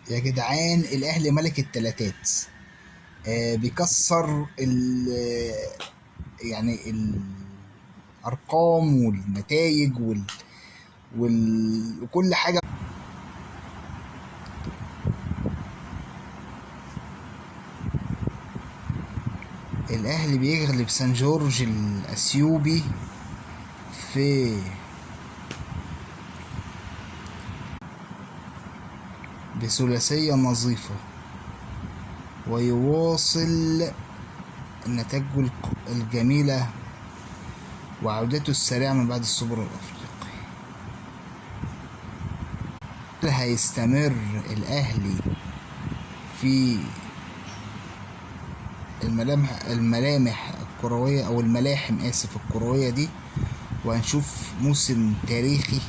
يا جدعان الاهلي ملك التلاتات. بيكسر يعني الارقام والنتائج وكل حاجه. الاهلي بيغلب سان جورج الاثيوبي في بثلاثيه نظيفه، ويواصل نتائجه الجميله وعودته السريعه من بعد السوبر الافريقي. هيستمر الاهلي في الملامح الكروية أو الملاحم الكروية دي، وهنشوف موسم تاريخي